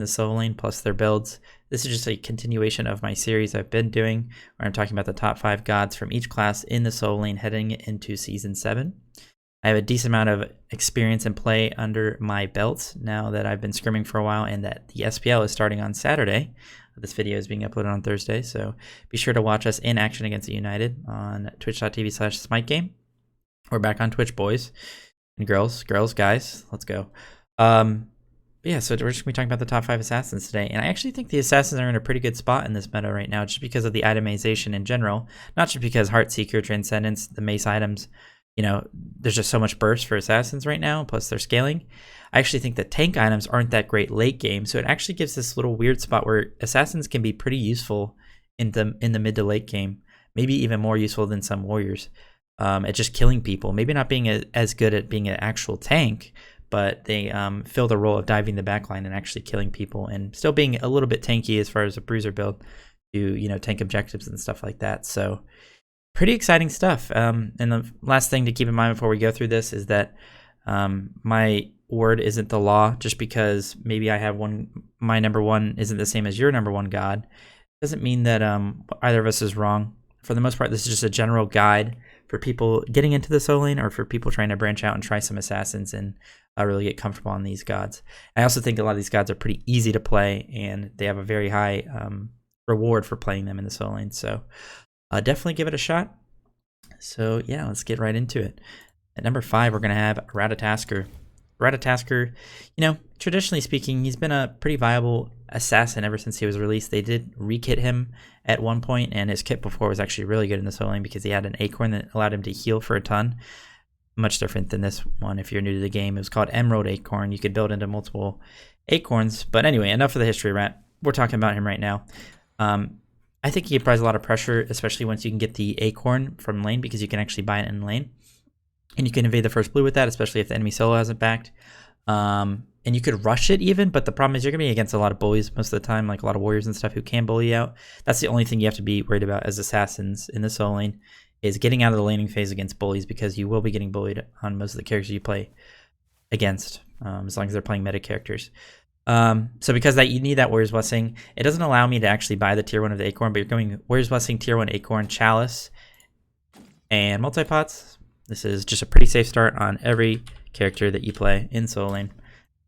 the solo lane plus their builds. This is just a continuation of my series I've been doing, where I'm talking about the top 5 gods from each class in the solo lane heading into Season 7. I have a decent amount of experience and play under my belt now that I've been scrimming for a while, and that the SPL is starting on Saturday. This video is being uploaded on Thursday, so be sure to watch us in action against United on twitch.tv/Smite game. We're back on Twitch, boys and girls, guys, let's go. Yeah, so we're just going to be talking about the top 5 assassins today, and I actually think the assassins are in a pretty good spot in this meta right now, just because of the itemization in general, not just because Heartseeker, Transcendence, the mace items, you know, there's just so much burst for assassins right now, plus they're scaling. I actually think the tank items aren't that great late game, so it actually gives this little weird spot where assassins can be pretty useful in the mid to late game, maybe even more useful than some warriors at just killing people. Maybe not being as good at being an actual tank, but they fill the role of diving the backline and actually killing people, and still being a little bit tanky as far as a bruiser build to, you know, tank objectives and stuff like that. So pretty exciting stuff. And the last thing to keep in mind before we go through this is that my word isn't the law. Just because maybe I have my number one isn't the same as your number one god, doesn't mean that either of us is wrong. For the most part, this is just a general guide for people getting into the solo lane, or for people trying to branch out and try some assassins and really get comfortable on these gods. I also think a lot of these gods are pretty easy to play, and they have a very high reward for playing them in the solo lane. So definitely give it a shot. So yeah, let's get right into it. At number 5, we're going to have Ratatoskr. Ratatoskr, you know, traditionally speaking, he's been a pretty viable assassin ever since he was released. They did re-kit him at one point, and his kit before was actually really good in the solo lane because he had an acorn that allowed him to heal for a ton. Much different than this one if you're new to the game. It was called Emerald Acorn. You could build into multiple acorns. But anyway, enough of the history, Rat. We're talking about him right now. I think he applies a lot of pressure, especially once you can get the acorn from lane, because you can actually buy it in lane. And you can invade the first blue with that, especially if the enemy solo hasn't backed. And you could rush it even, but the problem is you're going to be against a lot of bullies most of the time, like a lot of warriors and stuff who can bully you out. That's the only thing you have to be worried about as assassins in the solo lane, is getting out of the laning phase against bullies, because you will be getting bullied on most of the characters you play against, as long as they're playing meta characters. So because that, you need that Warrior's Blessing. It doesn't allow me to actually buy the tier 1 of the acorn, but you're going Warrior's Blessing, tier 1 acorn, chalice, and multi-pots. This is just a pretty safe start on every character that you play in solo lane.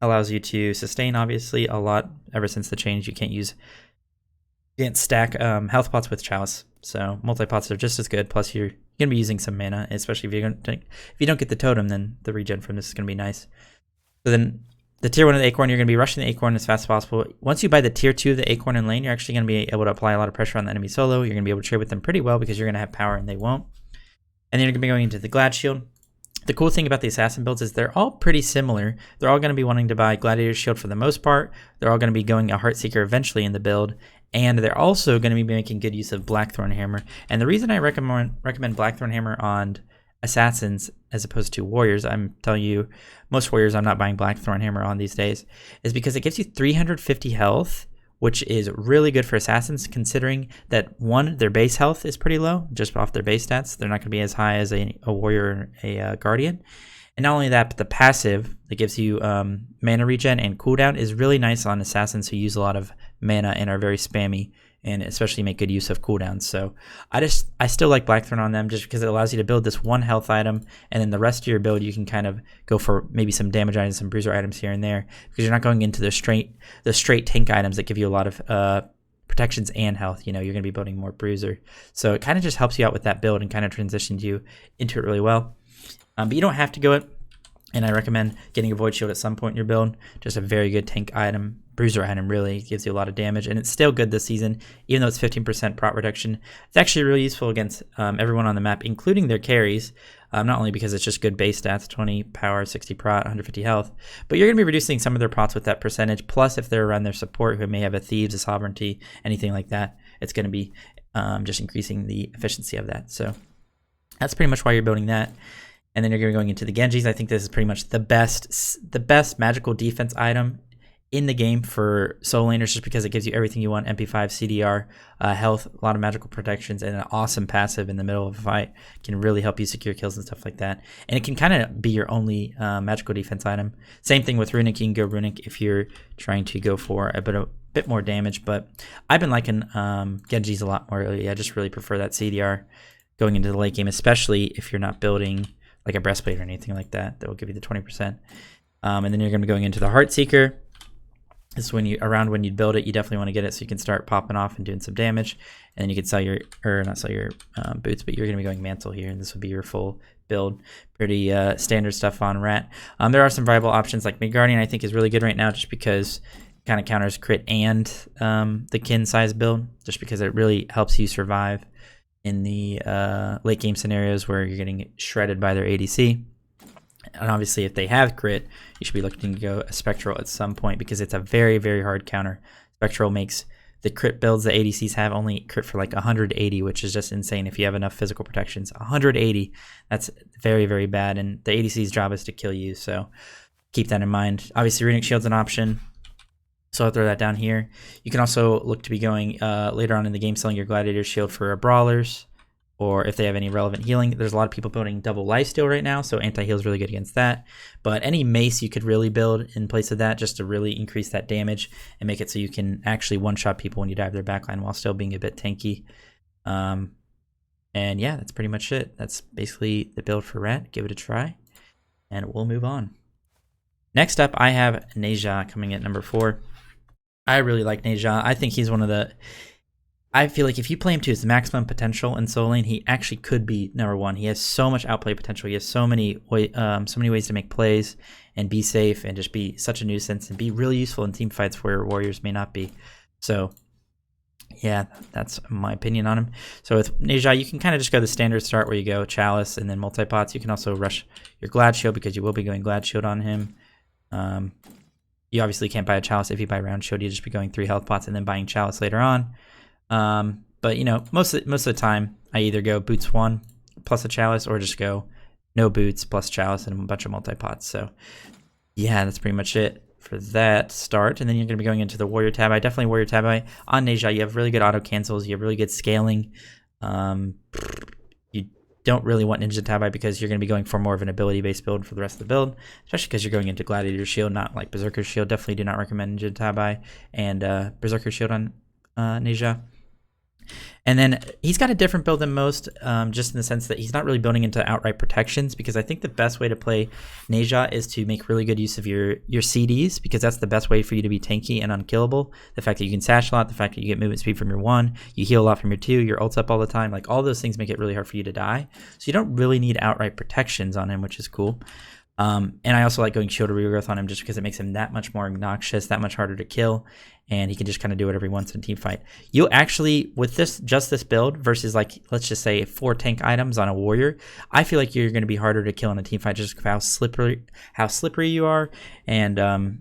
Allows you to sustain, obviously, a lot. Ever since the change, you can't stack health pots with chalice. So multi-pots are just as good. Plus, you're going to be using some mana, especially if you don't get the totem, then the regen from this is going to be nice. So then the tier 1 of the acorn, you're going to be rushing the acorn as fast as possible. Once you buy the tier 2 of the acorn in lane, you're actually going to be able to apply a lot of pressure on the enemy solo. You're going to be able to trade with them pretty well because you're going to have power and they won't. And then you're going to be going into the Glad Shield. The cool thing about the assassin builds is they're all pretty similar. They're all going to be wanting to buy Gladiator Shield for the most part. They're all going to be going a Heartseeker eventually in the build. And they're also going to be making good use of Blackthorn Hammer. And the reason I recommend Blackthorn Hammer on assassins as opposed to warriors, I'm telling you, most warriors I'm not buying Blackthorn Hammer on these days, is because it gives you 350 health, which is really good for assassins, considering that, one, their base health is pretty low, just off their base stats. They're not going to be as high as a warrior or a guardian. And not only that, but the passive that gives you mana regen and cooldown is really nice on assassins who use a lot of mana and are very spammy, and especially make good use of cooldowns. So I still like Blackthorn on them, just because it allows you to build this one health item, and then the rest of your build you can kind of go for maybe some damage items, some bruiser items here and there, because you're not going into the straight tank items that give you a lot of protections and health. You know, you're going to be building more bruiser, so it kind of just helps you out with that build and kind of transitions you into it really well. But you don't have to go it, and I recommend getting a Void Shield at some point in your build. Just a very good tank item, bruiser item, really. It gives you a lot of damage, and it's still good this season, even though it's 15% prot reduction. It's actually really useful against everyone on the map, including their carries, not only because it's just good base stats, 20 power, 60 prot, 150 health, but you're going to be reducing some of their prots with that percentage, plus if they're around their support who may have a Thieves, a Sovereignty, anything like that, it's going to be just increasing the efficiency of that. So that's pretty much why you're building that. And then you're going to be going into the Genjis. I think this is pretty much the best magical defense item in the game for solo laners just because it gives you everything you want: MP5, CDR, health, a lot of magical protections, and an awesome passive in the middle of a fight. Can really help you secure kills and stuff like that. And it can kind of be your only magical defense item. Same thing with Runic. You can go Runic if you're trying to go for a bit more damage. But I've been liking Genji's a lot more lately. I just really prefer that CDR going into the late game, especially if you're not building like a breastplate or anything like that. That will give you the 20%. And then you're going to be going into the Heartseeker. This is when when you build it, you definitely want to get it so you can start popping off and doing some damage. And then you can sell your, or not sell your boots, but you're going to be going Mantle here, and this would be your full build. Pretty standard stuff on Rat. There are some viable options like Midgardian, I think is really good right now just because it kind of counters crit and the kin size build, just because it really helps you survive in the late game scenarios where you're getting shredded by their ADC. And obviously, if they have crit, you should be looking to go a Spectral at some point because it's a very, very hard counter. Spectral makes the crit builds the ADCs have only crit for like 180, which is just insane if you have enough physical protections. 180, that's very, very bad, and the ADC's job is to kill you, so keep that in mind. Obviously, Runic Shield's an option, so I'll throw that down here. You can also look to be going later on in the game selling your Gladiator Shield for Brawlers, or if they have any relevant healing. There's a lot of people building double lifesteal right now, so anti-heal is really good against that. But any mace you could really build in place of that just to really increase that damage and make it so you can actually one-shot people when you dive their backline while still being a bit tanky. And yeah, that's pretty much it. That's basically the build for Rat. Give it a try, and we'll move on. Next up, I have Neja coming at number 4. I really like Neja. I think he's one of the... I feel like if you play him to his maximum potential in solo lane, he actually could be number 1. He has so much outplay potential. He has so many ways to make plays and be safe and just be such a nuisance and be really useful in team fights where warriors may not be. So yeah, that's my opinion on him. So with Neja, you can kind of just go the standard start where you go Chalice and then multi-pots. You can also rush your Glad Shield because you will be going Glad Shield on him. You obviously can't buy a Chalice if you buy Round Shield. You just be going 3 health pots and then buying Chalice later on. But you know, most of the time I either go boots 1 plus a Chalice or just go no boots plus Chalice and a bunch of multi-pots. So yeah, that's pretty much it for that start. And then you're going to be going into the Warrior Tab. I definitely Warrior Tab. On Neja, you have really good auto cancels. You have really good scaling. You don't really want Ninja Tabi because you're going to be going for more of an ability-based build for the rest of the build, especially because you're going into Gladiator Shield, not like Berserker Shield. Definitely do not recommend Ninja Tabi and Berserker Shield on Neja. And then he's got a different build than most, just in the sense that he's not really building into outright protections, because I think the best way to play Neja is to make really good use of your CDs, because that's the best way for you to be tanky and unkillable. The fact that you can sash a lot, the fact that you get movement speed from your 1, you heal a lot from your 2, your ult's up all the time, like all those things make it really hard for you to die. So you don't really need outright protections on him, which is cool. And I also like going Shield of Regrowth on him just because it makes him that much more obnoxious, that much harder to kill, and he can just kind of do whatever he wants in a team fight. You'll actually, with just this build versus like, let's just say 4 tank items on a warrior, I feel like you're going to be harder to kill in a team fight just how slippery you are, and how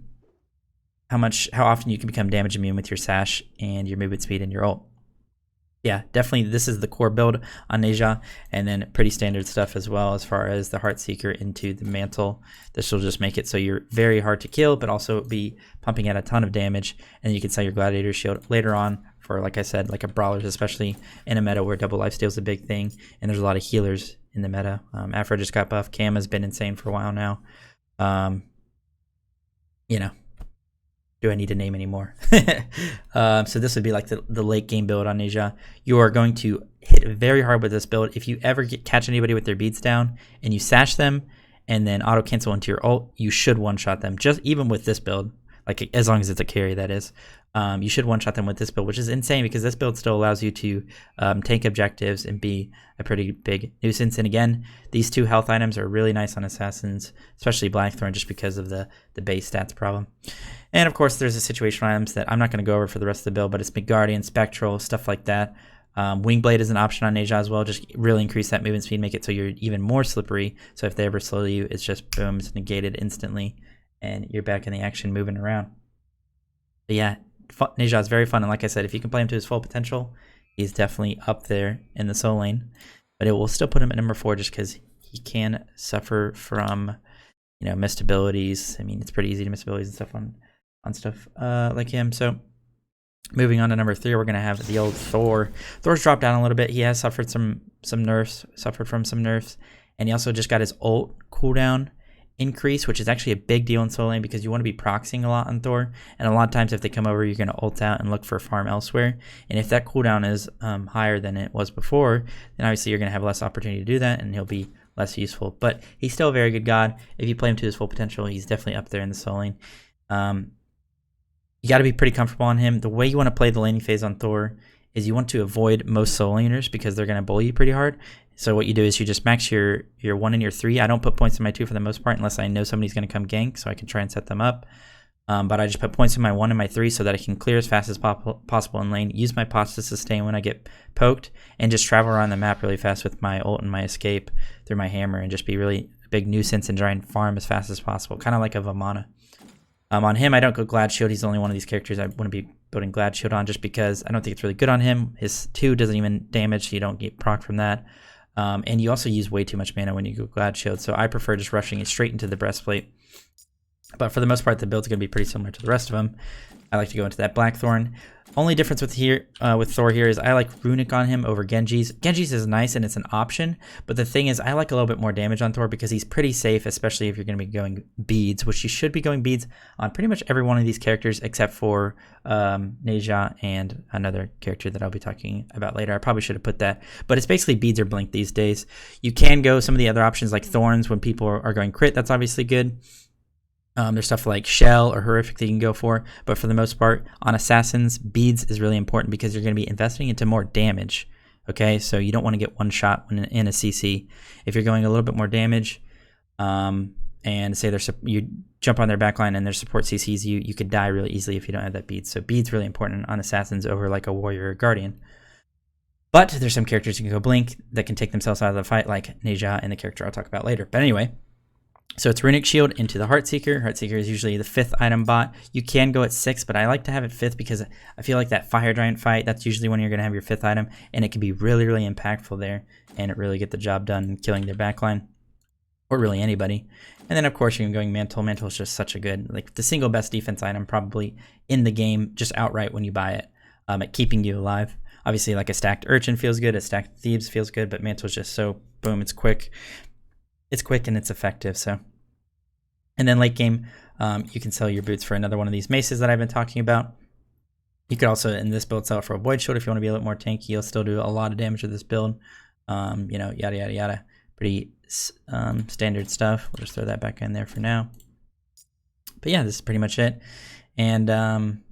often you can become damage immune with your sash and your movement speed and your ult. Yeah, definitely this is the core build on Neja, and then pretty standard stuff as well as far as the Heartseeker into the Mantle. This will just make it so you're very hard to kill, but also be pumping out a ton of damage, and you can sell your Gladiator Shield later on for, like I said, like a Brawlers, especially in a meta where double lifesteal is a big thing, and there's a lot of healers in the meta. Afro just got buffed. Cam has been insane for a while now. You know, do I need to name any more? So this would be like the late game build on Neja. You are going to hit very hard with this build. If you ever catch anybody with their beats down and you sash them and then auto cancel into your ult, you should one-shot them. Just even with this build, like as long as it's a carry, that is. You should one-shot them with this build, which is insane because this build still allows you to take objectives and be a pretty big nuisance. And again, these 2 health items are really nice on Assassins, especially Blackthorn, just because of the base stats problem. And of course, there's the situational items that I'm not going to go over for the rest of the build, but it's Midgardian, Spectral, stuff like that. Wingblade is an option on Neja as well. Just really increase that movement speed, make it so you're even more slippery. So if they ever slow you, it's just boom, it's negated instantly, and you're back in the action moving around. But yeah, Neja is very fun, and like I said, if you can play him to his full potential, he's definitely up there in the solo lane. But it will still put him at number 4 just because he can suffer from, you know, missed abilities. I mean, it's pretty easy to miss abilities and stuff on on stuff like him. So moving on to number 3, we're going to have the old Thor. Thor's dropped down a little bit. He has suffered from some nerfs, and he also just got his ult cooldown increase, which is actually a big deal in solo lane because you want to be proxying a lot on Thor, and a lot of times if they come over, you're going to ult out and look for a farm elsewhere, and if that cooldown is higher than it was before, then obviously you're going to have less opportunity to do that, and he'll be less useful. But he's still a very good god. If you play him to his full potential, he's definitely up there in the solo lane. You got to be pretty comfortable on him. The way you want to play the laning phase on Thor is you want to avoid most solo laners because they're going to bully you pretty hard. So what you do is you just max your 1 and your 3. I don't put points in my 2 for the most part unless I know somebody's going to come gank, so I can try and set them up. But I just put points in my 1 and my 3 so that I can clear as fast as possible in lane, use my pots to sustain when I get poked, and just travel around the map really fast with my ult and my escape through my hammer and just be really a big nuisance and try and farm as fast as possible, kind of like a Vamana. On him, I don't go Glad Shield. He's the only one of these characters I wouldn't be building Glad Shield on just because I don't think it's really good on him. His 2 doesn't even damage, so you don't get proc from that. And you also use way too much mana when you go Glad Shield, so I prefer just rushing it straight into the breastplate. But for the most part, the build's going to be pretty similar to the rest of them. I like to go into that Blackthorn. Only difference with Thor here is I like Runic on him over Genji's. Genji's is nice and it's an option, but the thing is I like a little bit more damage on Thor because he's pretty safe, especially if you're going to be going beads, which you should be going beads on pretty much every one of these characters except for Neja and another character that I'll be talking about later. I probably should have put that, but it's basically beads or blink these days. You can go some of the other options like Thorns when people are going crit. That's obviously good. There's stuff like Shell or Horrific that you can go for, but for the most part, on Assassins, Beads is really important because you're going to be investing into more damage, okay? So you don't want to get one shot when in a CC. If you're going a little bit more damage, and say you jump on their backline and their support CCs, you could die really easily if you don't have that Beads. So Beads really important on Assassins over like a Warrior or Guardian. But there's some characters you can go Blink that can take themselves out of the fight, like Neja and the character I'll talk about later. But anyway, so it's Runic Shield into the Heartseeker. Heartseeker is usually the 5th item bot. You can go at 6, but I like to have it 5th because I feel like that Fire Giant fight, that's usually when you're going to have your 5th item, and it can be really, really impactful there, and it really get the job done killing their backline, or really anybody. And then, of course, you're going Mantle. Mantle is just such a good, like the single best defense item probably in the game, just outright when you buy it, at keeping you alive. Obviously, like a stacked Urchin feels good, a stacked Thieves feels good, but Mantle is just so, boom, it's quick. It's quick and it's effective. So, and then late game, you can sell your boots for another one of these maces that I've been talking about. You could also, in this build, sell it for a Void Shield if you want to be a little more tanky. You'll still do a lot of damage with this build. You know, yada, yada, yada. Pretty standard stuff. We'll just throw that back in there for now. But yeah, this is pretty much it. And on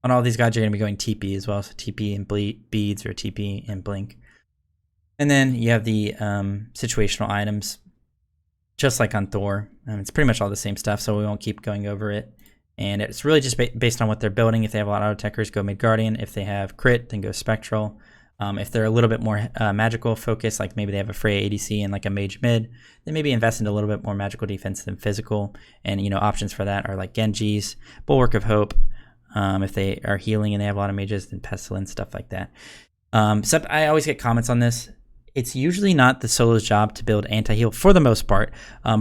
all these guys, you're going to be going TP as well. So TP and Beads or TP and Blink. And then you have the situational items, just like on Thor. It's pretty much all the same stuff, so we won't keep going over it. And it's really just based on what they're building. If they have a lot of auto-techers, go Mid-Guardian. If they have crit, then go Spectral. If they're a little bit more magical focused, like maybe they have a Freya ADC and like a Mage Mid, then maybe invest into a little bit more magical defense than physical. And, you know, options for that are like Genji's, Bulwark of Hope. If they are healing and they have a lot of mages, then Pestilence, stuff like that. So I always get comments on this. It's usually not the solo's job to build anti-heal for the most part.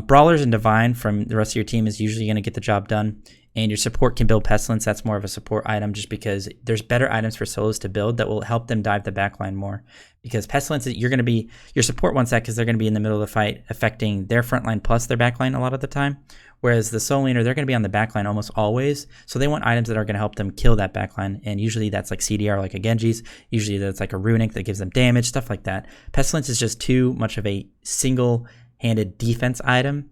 Brawlers and Divine from the rest of your team is usually going to get the job done. And your support can build Pestilence. That's more of a support item just because there's better items for solos to build that will help them dive the backline more. Because Pestilence, your support wants that because they're going to be in the middle of the fight affecting their front line plus their backline a lot of the time. Whereas the solo laner, they're going to be on the backline almost always. So they want items that are going to help them kill that backline. And usually that's like CDR, like a Genji's. Usually that's like a Runic that gives them damage, stuff like that. Pestilence is just too much of a single-handed defense item.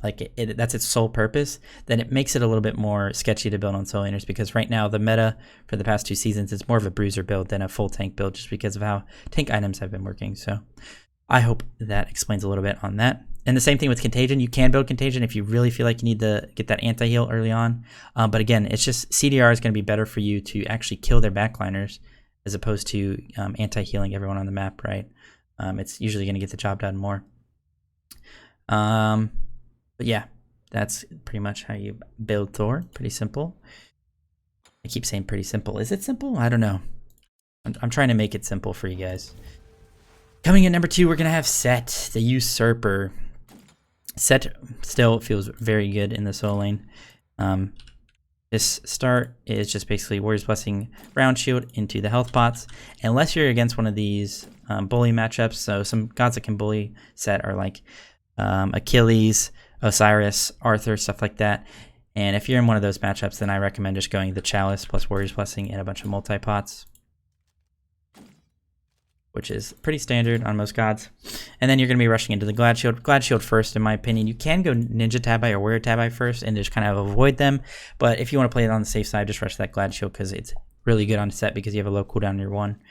Like that's its sole purpose, then it makes it a little bit more sketchy to build on solo laners because right now the meta for the past 2 seasons is more of a bruiser build than a full tank build just because of how tank items have been working. So I hope that explains a little bit on that. And the same thing with Contagion. You can build Contagion if you really feel like you need to get that anti-heal early on. But again, it's just CDR is going to be better for you to actually kill their backliners as opposed to anti-healing everyone on the map, right? It's usually going to get the job done more. But yeah, that's pretty much how you build Thor. Pretty simple. I keep saying pretty simple. Is it simple? I don't know. I'm trying to make it simple for you guys. Coming in number 2, we're going to have Set, the Usurper. Set still feels very good in the solo lane. This start is just basically Warrior's Blessing round shield into the health pots, unless you're against one of these bully matchups. So some gods that can bully set are like Achilles, Osiris, Arthur, stuff like that. And if you're in one of those matchups, then I recommend just going the Chalice plus Warrior's Blessing and a bunch of multi-pots, which is pretty standard on most gods. And then you're going to be rushing into the Glad Shield. Glad Shield first, in my opinion. You can go Ninja Tabi or Warrior Tabi first and just kind of avoid them. But if you want to play it on the safe side, just rush that Glad Shield because it's really good on set because you have a low cooldown on your 1.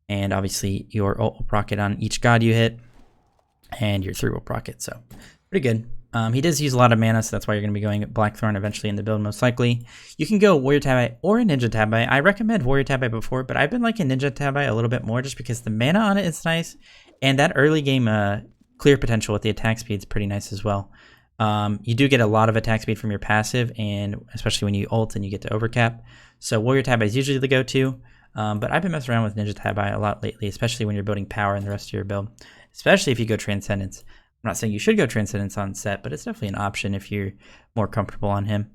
And obviously your ult will proc it on each god you hit. And your 3 will proc it, so pretty good. He does use a lot of mana, so that's why you're going to be going Blackthorn eventually in the build, most likely. You can go Warrior Tabi or a Ninja Tabi. I recommend Warrior Tabi before, but I've been liking Ninja Tabi a little bit more just because the mana on it is nice, and that early game clear potential with the attack speed is pretty nice as well. You do get a lot of attack speed from your passive, and especially when you ult and you get to overcap. So Warrior Tabi is usually the go-to, but I've been messing around with Ninja Tabi a lot lately, especially when you're building power in the rest of your build, especially if you go Transcendence. I'm not saying you should go Transcendence on set, but it's definitely an option if you're more comfortable on him.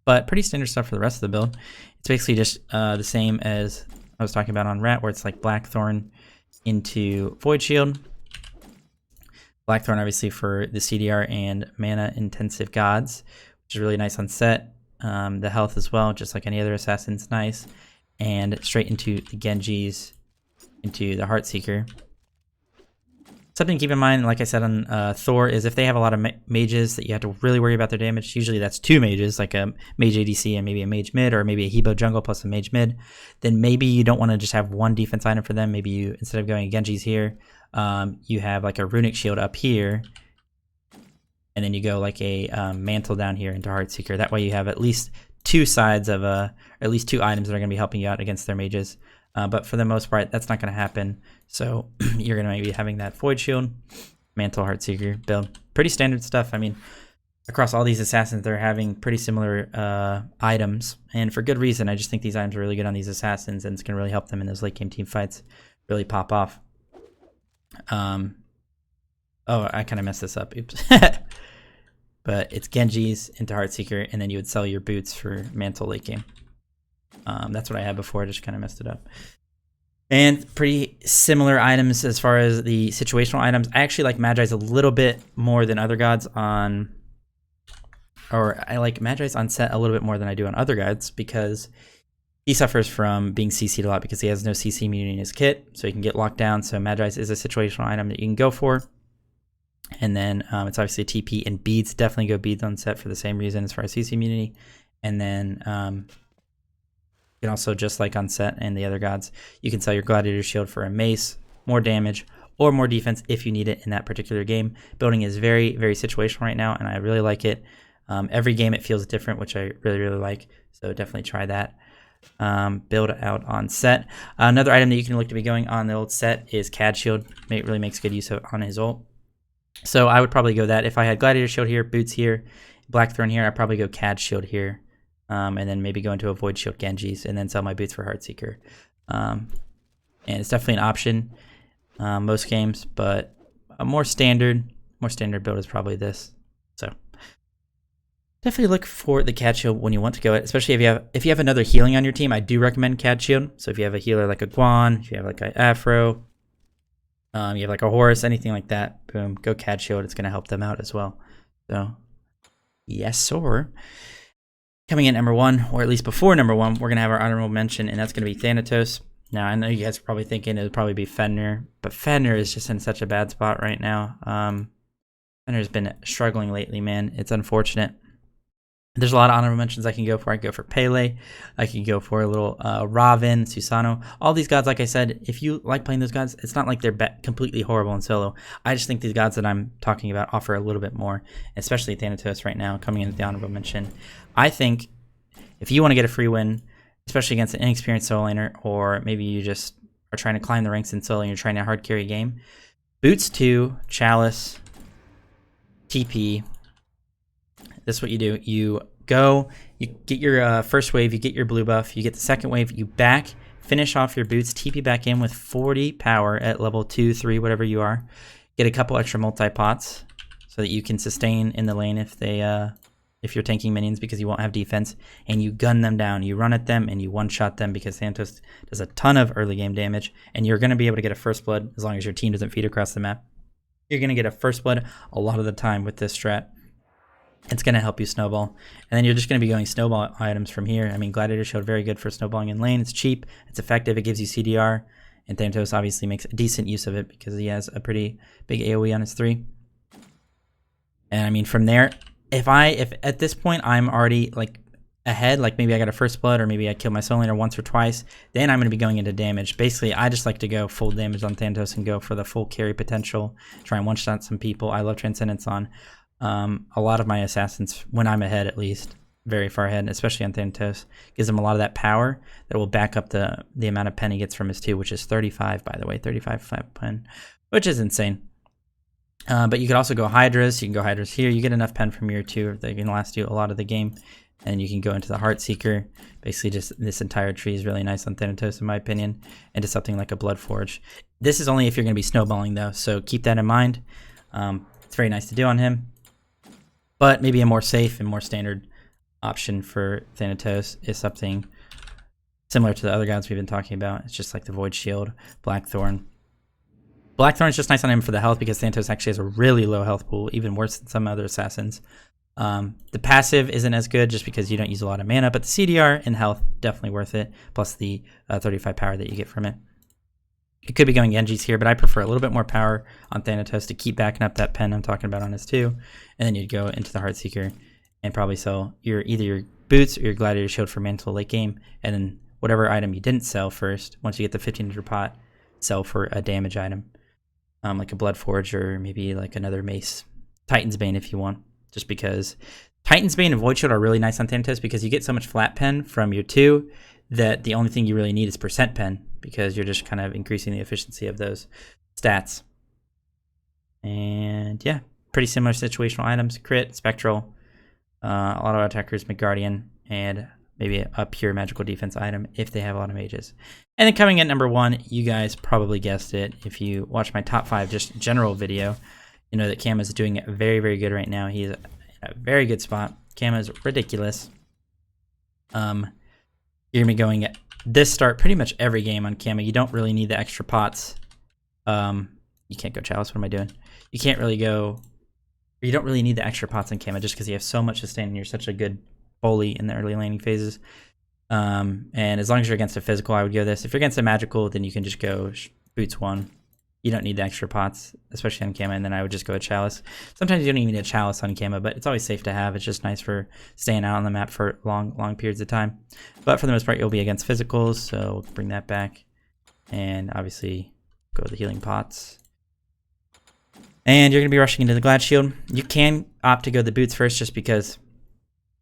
But pretty standard stuff for the rest of the build. It's basically just the same as I was talking about on Rat, where it's like Blackthorn into Void Shield. Blackthorn obviously for the CDR and mana intensive gods, which is really nice on set. The health as well, just like any other assassin's nice. And straight into the Genjis, into the Heartseeker. Something to keep in mind, like I said on Thor, is if they have a lot of mages that you have to really worry about their damage, usually that's 2 mages, like a mage ADC and maybe a mage mid, or maybe a Hebo jungle plus a mage mid, then maybe you don't want to just have one defense item for them. Maybe you, instead of going Genji's here, you have like a runic shield up here, and then you go like a mantle down here into Heartseeker. That way you have at least 2 sides of or at least 2 items that are going to be helping you out against their mages. But for the most part, that's not going to happen. So you're going to be having that Void Shield, Mantle, Heartseeker build. Pretty standard stuff. I mean, across all these assassins, they're having pretty similar items. And for good reason. I just think these items are really good on these assassins, and it's going to really help them in those late game team fights really pop off. Oh, I kind of messed this up. Oops. But it's Genji's into Heartseeker, and then you would sell your boots for Mantle late game. That's what I had before. I just kind of messed it up. And pretty similar items as far as the situational items. I actually like Magi's a little bit more than other gods on... Or I like Magi's on set a little bit more than I do on other gods because he suffers from being CC'd a lot because he has no CC immunity in his kit. So he can get locked down. So Magi's is a situational item that you can go for. And then it's obviously a TP, and beads. Definitely go beads on set for the same reason as far as CC immunity. And then... you can also, just like on set and the other gods, you can sell your Gladiator Shield for a mace, more damage, or more defense if you need it in that particular game. Building is very, very situational right now, and I really like it. Every game it feels different, which I really, really like, so definitely try that. Build out on set. Another item that you can look to be going on the old set is CAD Shield. It really makes good use of on his ult. So I would probably go that. If I had Gladiator Shield here, Boots here, Blackthorn here, I'd probably go CAD Shield here. And then maybe go into a Void Shield Genji's and then sell my boots for Heartseeker. And it's definitely an option most games, but a more standard build is probably this. So definitely look for the CAD Shield when you want to go it, especially if you have another healing on your team. I do recommend CAD Shield. So if you have a healer like a Guan, if you have like an Afro, you have like a Horus, anything like that, boom, go CAD Shield. It's going to help them out as well. So yes, sir. Coming in number 1, or at least before number 1, we're going to have our honorable mention, and that's going to be Thanatos. Now, I know you guys are probably thinking it would probably be Fenrir, but Fenrir is just in such a bad spot right now. Fenrir's been struggling lately, man. It's unfortunate. There's a lot of honorable mentions I can go for. I can go for Pele. I can go for a little Raven, Susano. All these gods, like I said, if you like playing those gods, it's not like they're completely horrible in solo. I just think these gods that I'm talking about offer a little bit more, especially Thanatos right now, coming into the honorable mention. I think if you want to get a free win, especially against an inexperienced solo laner, or maybe you just are trying to climb the ranks in solo and you're trying to hard carry a game, Boots 2, Chalice, TP. This is what you do. You go, you get your first wave, you get your blue buff, you get the second wave, you finish off your boots, TP back in with 40 power at level 2, 3, whatever you are. Get a couple extra multi-pots so that you can sustain in the lane if they if you're tanking minions because you won't have defense, and you gun them down. You run at them and you one-shot them because Thanatos does a ton of early game damage, and you're going to be able to get a first blood as long as your team doesn't feed across the map. You're going to get a first blood a lot of the time with this strat. It's going to help you snowball. And then you're just going to be going snowball items from here. I mean, Gladiator Shield, very good for snowballing in lane. It's cheap. It's effective. It gives you CDR. And Thanatos obviously makes a decent use of it because he has a pretty big AoE on his 3. And I mean, from there, if at this point I'm already like ahead, like maybe I got a first blood or maybe I killed my soul laner once or twice, then I'm going to be going into damage. Basically, I just like to go full damage on Thanatos and go for the full carry potential, try and one-shot some people. I love Transcendence on a lot of my assassins, when I'm ahead at least, very far ahead, especially on Thanatos. Gives him a lot of that power that will back up the amount of pen he gets from his 2, which is 35, by the way, 35 pen, which is insane. But you could also go Hydras. You can go Hydras here. You get enough pen from your 2 that can last you a lot of the game. And you can go into the Heartseeker. Basically, just this entire tree is really nice on Thanatos, in my opinion, into something like a Bloodforge. This is only if you're going to be snowballing, though, so keep that in mind. It's very nice to do on him. But maybe a more safe and more standard option for Thanatos is something similar to the other gods we've been talking about. It's just like the Void Shield, Blackthorn. Blackthorn is just nice on him for the health because Thanatos actually has a really low health pool, even worse than some other assassins. The passive isn't as good just because you don't use a lot of mana, but the CDR and health, definitely worth it, plus the 35 power that you get from it. You could be going Genji's here, but I prefer a little bit more power on Thanatos to keep backing up that pen I'm talking about on his 2. And then you'd go into the Heartseeker and probably sell either your boots or your Gladiator Shield for Mantle late game. And then whatever item you didn't sell first, once you get the 1500 pot, sell for a damage item. Like a Bloodforge or maybe like another Mace. Titan's Bane if you want. Just because Titan's Bane and Void Shield are really nice on Thanatos because you get so much flat pen from your 2 that the only thing you really need is percent pen because you're just kind of increasing the efficiency of those stats. And yeah, pretty similar situational items. Crit, Spectral, auto attackers, Midgardian, and maybe a pure magical defense item if they have a lot of mages. And then coming in number 1, you guys probably guessed it. If you watch my top 5 just general video, you know that Cam is doing very, very good right now. He's in a very good spot. Cam is ridiculous. You're going to be going at this start pretty much every game on Kama. You don't really need the extra pots. You can't go Chalice. What am I doing? You can't really go... You don't really need the extra pots on Kama just because you have so much sustain and you're such a good bully in the early laning phases. And as long as you're against a physical, I would go this. If you're against a magical, then you can just go Boots 1. You don't need the extra pots, especially on Kama, and then I would just go a Chalice. Sometimes you don't even need a Chalice on Kama, but it's always safe to have. It's just nice for staying out on the map for long periods of time. But for the most part, you'll be against physicals, so bring that back. And obviously, go with the healing pots. And you're going to be rushing into the Glad Shield. You can opt to go the Boots first just because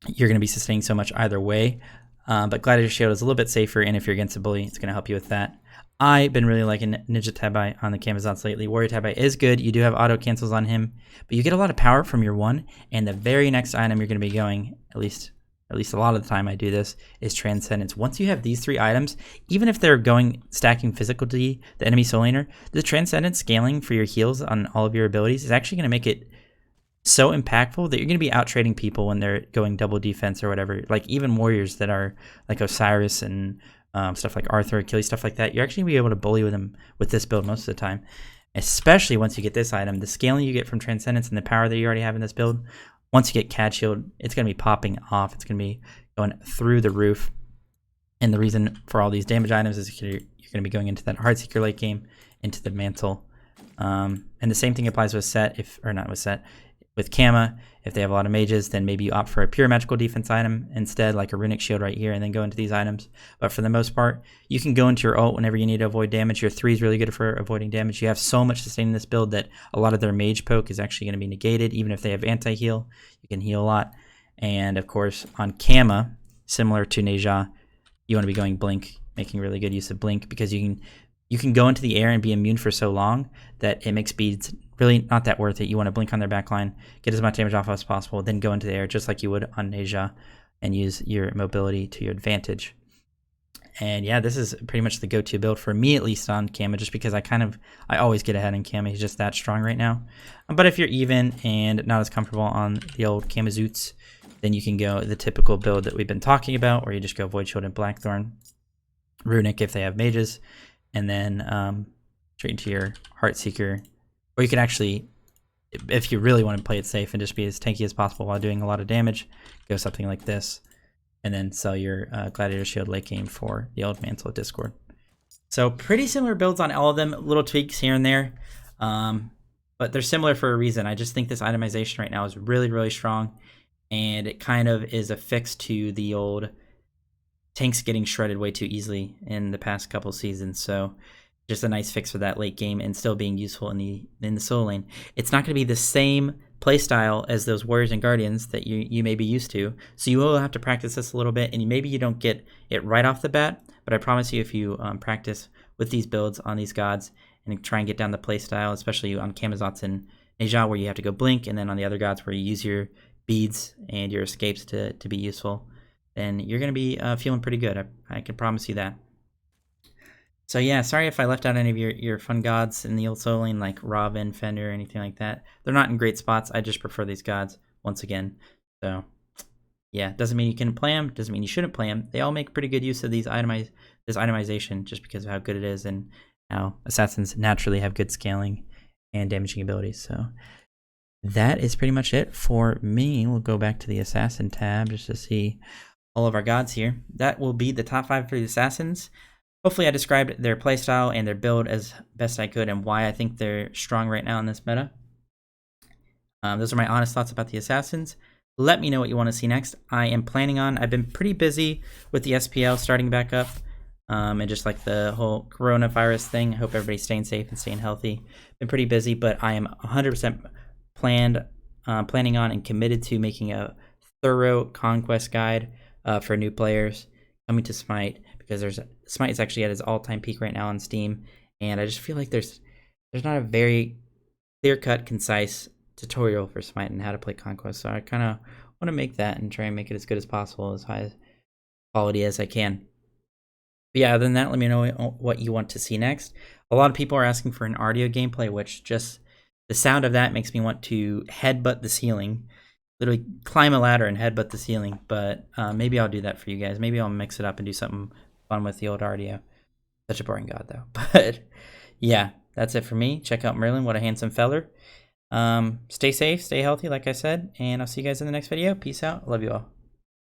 you're going to be sustaining so much either way. But Gladiator Shield is a little bit safer, and if you're against a bully, it's going to help you with that. I've been really liking Ninja Tabai on the Camazotz lately. Warrior Tabai is good. You do have auto cancels on him, but you get a lot of power from your 1, and the very next item you're going to be going, at least a lot of the time I do this, is Transcendence. Once you have these 3 items, even if they're stacking physical to the enemy soul laner, the Transcendence scaling for your heals on all of your abilities is actually going to make it so impactful that you're going to be out trading people when they're going double defense or whatever. Like even warriors that are like Osiris and stuff like Arthur, Achilles, stuff like that, you're actually going to be able to bully with them with this build most of the time. Especially once you get this item, the scaling you get from Transcendence and the power that you already have in this build, once you get Cad Shield, it's going to be popping off. It's going to be going through the roof. And the reason for all these damage items is you're going to be going into that Heartseeker late game, into the Mantle. And the same thing applies with Set, with Kama. If they have a lot of mages, then maybe you opt for a pure magical defense item instead, like a Runic Shield right here, and then go into these items. But for the most part, you can go into your ult whenever you need to avoid damage. Your 3 is really good for avoiding damage. You have so much sustain in this build that a lot of their mage poke is actually going to be negated. Even if they have anti-heal, you can heal a lot. And of course, on Kama, similar to Neja, you want to be going Blink, making really good use of Blink, because you can go into the air and be immune for so long that it makes beads really not that worth it. You want to blink on their backline, get as much damage off as possible, then go into the air just like you would on Neja and use your mobility to your advantage. And yeah, this is pretty much the go-to build for me, at least on Kama, just because I always get ahead in Kama. He's just that strong right now. But if you're even and not as comfortable on the old Camazotz, then you can go the typical build that we've been talking about, where you just go Void Shield and Blackthorn, Runic if they have mages, and then straight into your Heartseeker. Or you can actually, if you really want to play it safe and just be as tanky as possible while doing a lot of damage, go something like this, and then sell your Gladiator Shield late game for the old Mantle of Discord. So pretty similar builds on all of them, little tweaks here and there, but they're similar for a reason. I just think this itemization right now is really, really strong, and it kind of is a fix to the old tanks getting shredded way too easily in the past couple seasons. So just a nice fix for that late game and still being useful in the solo lane. It's not going to be the same playstyle as those Warriors and Guardians that you may be used to, so you will have to practice this a little bit, and maybe you don't get it right off the bat, but I promise you if you practice with these builds on these gods and try and get down the playstyle, especially on Camazotz and Neja, where you have to go blink, and then on the other gods where you use your beads and your escapes to be useful, then you're going to be feeling pretty good. I can promise you that. So yeah, sorry if I left out any of your fun gods in the old solo lane, like Robin, Fender, or anything like that. They're not in great spots. I just prefer these gods, once again. So yeah, doesn't mean you can play them, doesn't mean you shouldn't play them. They all make pretty good use of this itemization just because of how good it is and how assassins naturally have good scaling and damaging abilities. So that is pretty much it for me. We'll go back to the assassin tab just to see all of our gods here. That will be the top 5 for the assassins. Hopefully I described their playstyle and their build as best I could and why I think they're strong right now in this meta. Those are my honest thoughts about the assassins. Let me know what you want to see next. I've been pretty busy with the SPL starting back up, and just like the whole coronavirus thing. I hope everybody's staying safe and staying healthy. Been pretty busy, but I am 100% planning on and committed to making a thorough conquest guide for new players coming to Smite, because Smite is actually at its all-time peak right now on Steam, and I just feel like there's not a very clear-cut, concise tutorial for Smite and how to play Conquest, so I kind of want to make that and try and make it as good as possible, as high quality as I can. But yeah, other than that, let me know what you want to see next. A lot of people are asking for an audio gameplay, which just the sound of that makes me want to headbutt the ceiling. Literally climb a ladder and headbutt the ceiling, but maybe I'll do that for you guys. Maybe I'll mix it up and do something fun with the old audio. Such a boring god, though. But yeah, that's it for me. Check out Merlin. What a handsome feller. Stay safe, stay healthy, like I said, and I'll see you guys in the next video. Peace out. Love you all.